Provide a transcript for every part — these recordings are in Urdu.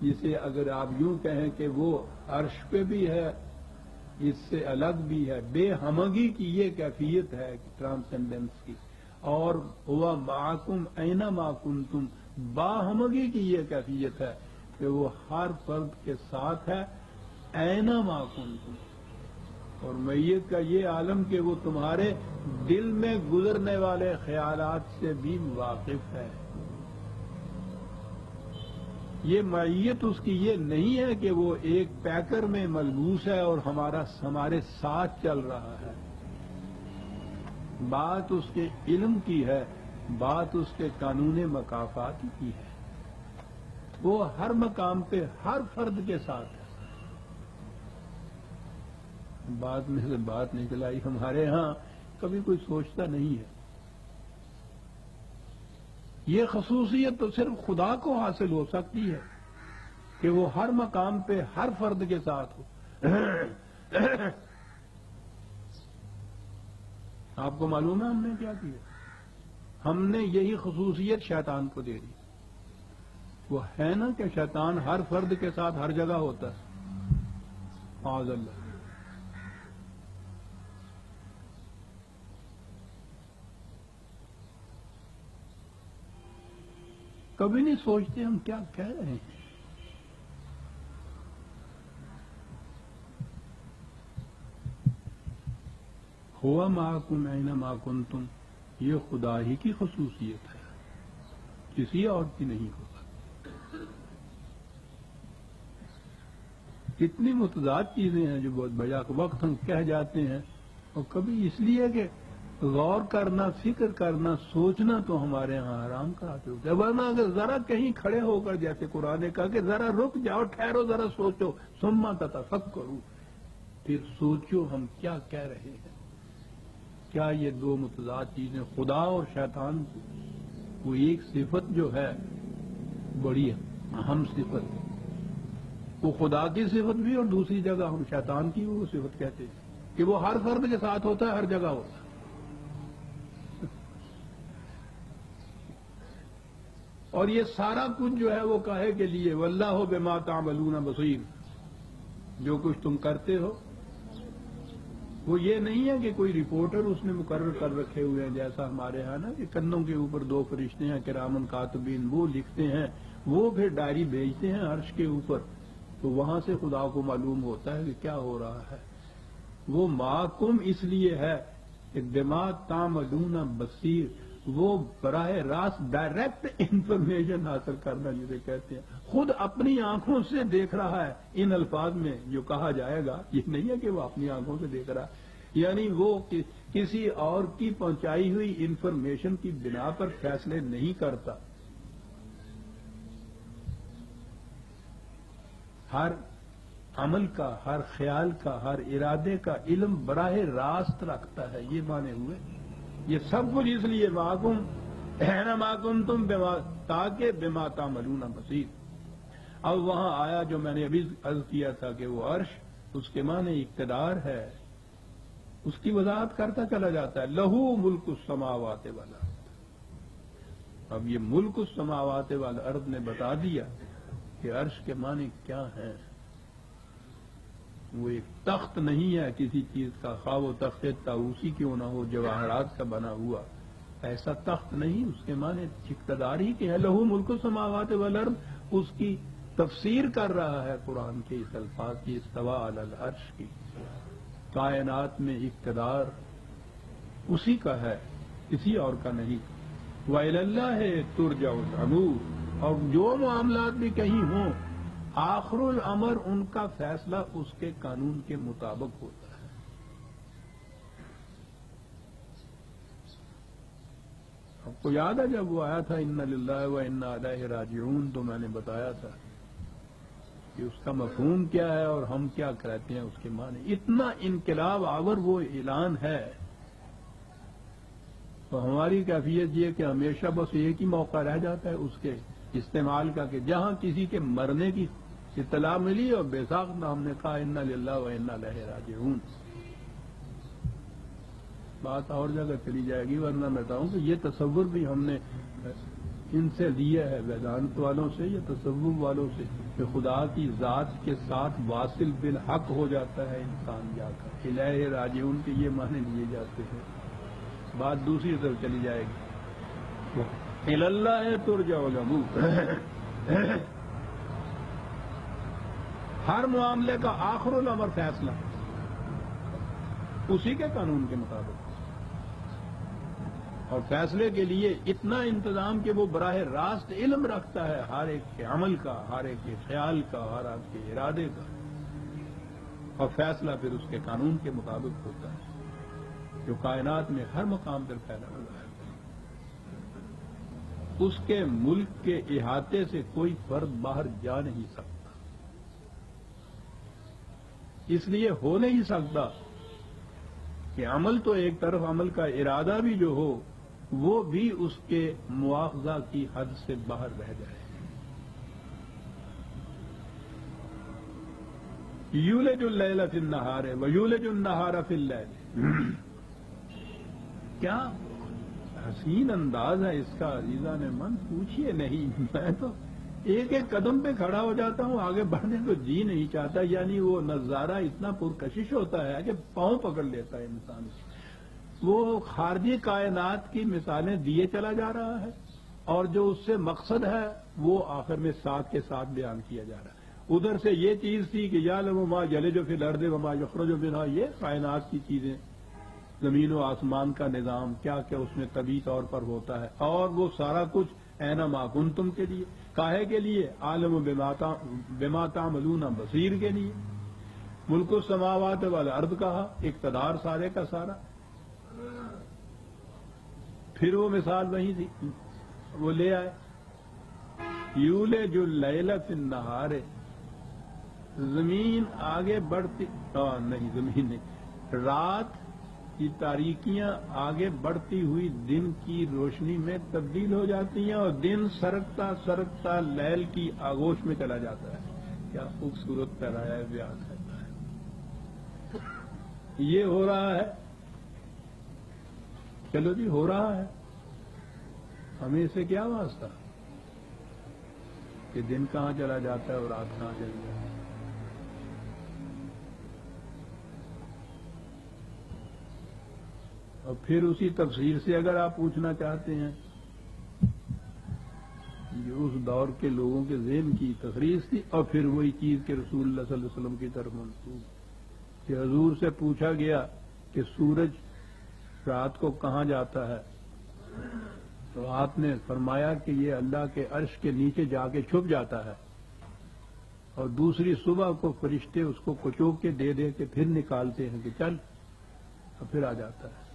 جسے اگر آپ یوں کہیں کہ وہ عرش پہ بھی ہے، اس سے الگ بھی ہے، بے ہمگی کی یہ کیفیت ہے ٹرانسینڈنس کی، اور ہوا معکم اینما کنتم، باہمگی کی یہ کیفیت ہے کہ وہ ہر فرد کے ساتھ ہے اینما کنتم، اور میت کا یہ عالم کہ وہ تمہارے دل میں گزرنے والے خیالات سے بھی واقف ہے۔ یہ معیت اس کی یہ نہیں ہے کہ وہ ایک پیکر میں ملبوس ہے اور ہمارے ساتھ چل رہا ہے، بات اس کے علم کی ہے، بات اس کے قانون مکافات کی ہے، وہ ہر مقام پہ ہر فرد کے ساتھ ہے۔ بات میں سے بات نکل آئی، ہمارے ہاں کبھی کوئی سوچتا نہیں ہے۔ یہ خصوصیت تو صرف خدا کو حاصل ہو سکتی ہے کہ وہ ہر مقام پہ ہر فرد کے ساتھ ہو۔ آپ کو معلوم ہے ہم نے کیا کیا؟ ہم نے یہی خصوصیت شیطان کو دے دی۔ وہ ہے نا کہ شیطان ہر فرد کے ساتھ ہر جگہ ہوتا ہے، معاذ اللہ۔ کبھی نہیں سوچتے ہم کیا کہہ رہے ہیں۔ ہوا معکم اینما کنتم، یہ خدا ہی کی خصوصیت ہے، کسی اور کی نہیں ہو سکتی۔ کتنی متضاد چیزیں ہیں جو بہت بجا وقت ہم کہہ جاتے ہیں، اور کبھی اس لیے کہ غور کرنا، فکر کرنا، سوچنا تو ہمارے ہاں حرام کراتے ہوتے ہیں، ورنہ اگر ذرا کہیں کھڑے ہو کر جیسے قرآن نے کہا کہ ذرا رک جاؤ، ٹھہرو، ذرا سوچو، ثم تتفکروا، پھر سوچو ہم کیا کہہ رہے ہیں۔ کیا یہ دو متضاد چیزیں خدا اور شیطان وہ ایک صفت جو ہے بڑی اہم صفت، وہ خدا کی صفت بھی اور دوسری جگہ ہم شیطان کی وہ صفت کہتے ہیں کہ وہ ہر فرد کے ساتھ ہوتا ہے، ہر جگہ ہوتا ہے۔ اور یہ سارا کچھ جو ہے وہ کاہے کے لیے؟ واللہ بما تعملون بصیر، جو کچھ تم کرتے ہو وہ یہ نہیں ہے کہ کوئی رپورٹر اس نے مقرر کر رکھے ہوئے ہیں جیسا ہمارے ہاں نا کہ کنوں کے اوپر دو فرشتے ہیں کرامن کاتبین، وہ لکھتے ہیں، وہ پھر ڈائری بھیجتے ہیں عرش کے اوپر، تو وہاں سے خدا کو معلوم ہوتا ہے کہ کیا ہو رہا ہے۔ وہ معکم اس لیے ہے کہ بما تعملون بصیر، وہ براہ راست ڈائریکٹ انفارمیشن حاصل کرنا جسے کہتے ہیں، خود اپنی آنکھوں سے دیکھ رہا ہے۔ ان الفاظ میں جو کہا جائے گا یہ نہیں ہے کہ وہ اپنی آنکھوں سے دیکھ رہا ہے، یعنی وہ کسی اور کی پہنچائی ہوئی انفارمیشن کی بنا پر فیصلے نہیں کرتا، ہر عمل کا، ہر خیال کا، ہر ارادے کا علم براہ راست رکھتا ہے۔ یہ مانے ہوئے یہ سب کچھ اس لیے معکم اینما کنتم تاکہ بما تعملون بصیر۔ اب وہاں آیا جو میں نے ابھی عرض کیا تھا کہ وہ عرش، اس کے معنی اقتدار ہے، اس کی وضاحت کرتا چلا جاتا ہے۔ لہو ملک السماوات والارض، اب یہ ملک السماوات والارض نے بتا دیا کہ عرش کے معنی کیا ہیں۔ وہ ایک تخت نہیں ہے کسی چیز کا، خواہ وہ تخت طاووسی کیوں نہ ہو، جواہرات کا بنا ہوا، ایسا تخت نہیں، اس کے معنی اقتدار ہی کہ ہے۔ لہو ملک السماوات والارض، اس کی تفسیر کر رہا ہے قرآن کے اس الفاظ کی، استوا علی العرش کی۔ کائنات میں اقتدار اسی کا ہے، کسی اور کا نہیں۔ وَإِلَى اللَّهِ تُرْجَعُ الْأُمُورُ، اور جو معاملات بھی کہیں ہوں، آخر الامر ان کا فیصلہ اس کے قانون کے مطابق ہوتا ہے۔ آپ کو یاد ہے جب وہ آیا تھا اِنَّ لِلَّهِ وَإِنَّا إِلَيْهِ رَاجِعُونَ، تو میں نے بتایا تھا کہ اس کا مفہوم کیا ہے اور ہم کیا کہتے ہیں اس کے معنی۔ اتنا انقلاب آور وہ اعلان ہے، تو ہماری کیفیت یہ کہ ہمیشہ بس ایک ہی موقع رہ جاتا ہے اس کے استعمال کا کہ جہاں کسی کے مرنے کی اطلاع ملی اور بے ساختہ ہم نے کہا انا للہ و انا الیہ راجعون۔ بات اور جگہ چلی جائے گی، ورنہ میں بتاؤں کہ یہ تصور بھی ہم نے ان سے لیا ہے ویدانت والوں سے یا تصوف والوں سے کہ خدا کی ذات کے ساتھ واصل بالحق ہو جاتا ہے انسان جا کر الہ راجعون کے یہ معنی لیے جاتے ہیں. بات دوسری طرف چلی جائے گی. اللہ ترجع الامور ہر معاملے کا آخر الامر فیصلہ اسی کے قانون کے مطابق اور فیصلے کے لیے اتنا انتظام کہ وہ براہ راست علم رکھتا ہے ہر ایک کے عمل کا، ہر ایک کے خیال کا، ہر ایک کے ارادے کا، اور فیصلہ پھر اس کے قانون کے مطابق ہوتا ہے جو کائنات میں ہر مقام پر پھیلا ہوا ہے. اس کے ملک کے احاطے سے کوئی فرد باہر جا نہیں سکتا، اس لیے ہو نہیں سکتا کہ عمل تو ایک طرف، عمل کا ارادہ بھی جو ہو وہ بھی اس کے مواخذہ کی حد سے باہر رہ جائے. یولج اللیل فی النہار ویولج النہار فی اللیل. کیا حسین انداز ہے اس کا عزیزان من، پوچھئے نہیں. میں تو ایک ایک قدم پہ کھڑا ہو جاتا ہوں، آگے بڑھنے تو جی نہیں چاہتا. یعنی وہ نظارہ اتنا پرکشش ہوتا ہے کہ پاؤں پکڑ لیتا ہے انسان. وہ خارجی کائنات کی مثالیں دیے چلا جا رہا ہے اور جو اس سے مقصد ہے وہ آخر میں ساتھ کے ساتھ بیان کیا جا رہا ہے. ادھر سے یہ چیز تھی کہ یعلم ما یلج فی الارض وما یخرج منها، یہ کائنات کی چیزیں، زمین و آسمان کا نظام کیا کیا اس میں طبیعی طور پر ہوتا ہے، اور وہ سارا کچھ اینما کنتم کے لیے، کاہے کے لیے، عالم بما تعملون بصیر کے لیے. ملک السماوات والارض کہا، اقتدار سارے کا سارا. پھر وہ مثال وہی تھی، وہ لے آئے یولج اللیل فی النہار. زمین آگے بڑھتی نہیں، زمین نہیں، رات کی تاریکیاں آگے بڑھتی ہوئی دن کی روشنی میں تبدیل ہو جاتی ہیں اور دن سرکتا سرکتا لیل کی آغوش میں چلا جاتا ہے. کیا خوبصورت پیرایا بیان کرتا ہے. یہ ہو رہا ہے، چلو جی ہو رہا ہے، ہمیں اسے کیا واسطہ کہ دن کہاں چلا جاتا ہے اور رات کہاں چلی جاتی ہے. اور پھر اسی تفسیر سے اگر آپ پوچھنا چاہتے ہیں، جو اس دور کے لوگوں کے ذہن کی تخریص تھی، اور پھر وہی چیز کہ رسول اللہ صلی اللہ علیہ وسلم کی طرف منسوب، کہ حضور سے پوچھا گیا کہ سورج رات کو کہاں جاتا ہے، تو آپ نے فرمایا کہ یہ اللہ کے عرش کے نیچے جا کے چھپ جاتا ہے، اور دوسری صبح کو فرشتے اس کو کچو کے دے دے کے پھر نکالتے ہیں کہ چل، اور پھر آ جاتا ہے.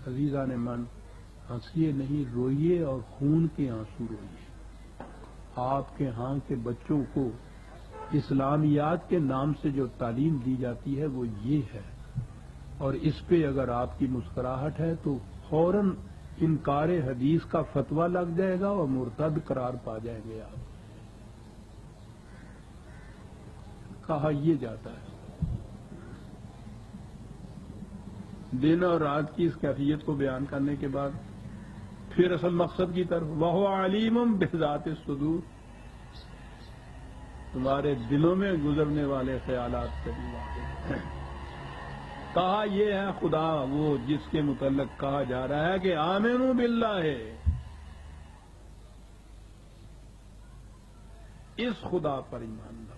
عزیزان من، ہنسیے نہیں، روئیے اور خون کے آنسو روئیے. آپ کے ہاں کے بچوں کو اسلامیات کے نام سے جو تعلیم دی جاتی ہے وہ یہ ہے، اور اس پہ اگر آپ کی مسکراہٹ ہے تو فوراً انکار حدیث کا فتویٰ لگ جائے گا اور مرتد قرار پا جائیں گے آپ. کہا یہ جاتا ہے. دن اور رات کی اس کیفیت کو بیان کرنے کے بعد پھر اصل مقصد کی طرف، وَهُوَ عَلِيمٌ بِذَاتِ الصُّدُورِ، تمہارے دلوں میں گزرنے والے خیالات سے بھی واقف ہے. کہا یہ ہے خدا وہ جس کے متعلق کہا جا رہا ہے کہ آمنوا باللہ، اس خدا پر ایمان لاؤ.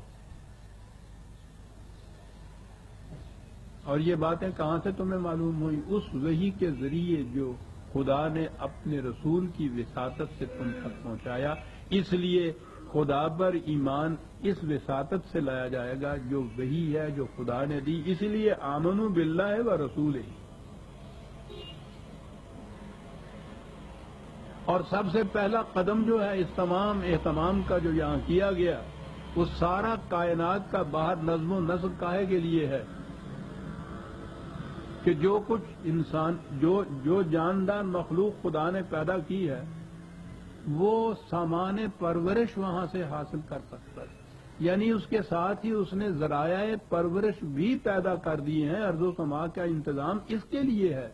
اور یہ باتیں کہاں سے تمہیں معلوم ہوئی؟ اس وحی کے ذریعے جو خدا نے اپنے رسول کی وساطت سے تم تک پہنچایا. اس لیے خدا پر ایمان اس وساطت سے لایا جائے گا جو وحی ہے جو خدا نے دی. اس لیے آمنوا باللہ و رسولہ. اور سب سے پہلا قدم جو ہے اس تمام اہتمام کا جو یہاں کیا گیا، وہ سارا کائنات کا باہر نظم و نسق کاہے کے لیے ہے کہ جو کچھ انسان جو جاندار مخلوق خدا نے پیدا کی ہے وہ سامان پرورش وہاں سے حاصل کر سکتا ہے. یعنی اس کے ساتھ ہی اس نے ذرائع پرورش بھی پیدا کر دیے ہیں. ارض و سما کا انتظام اس کے لیے ہے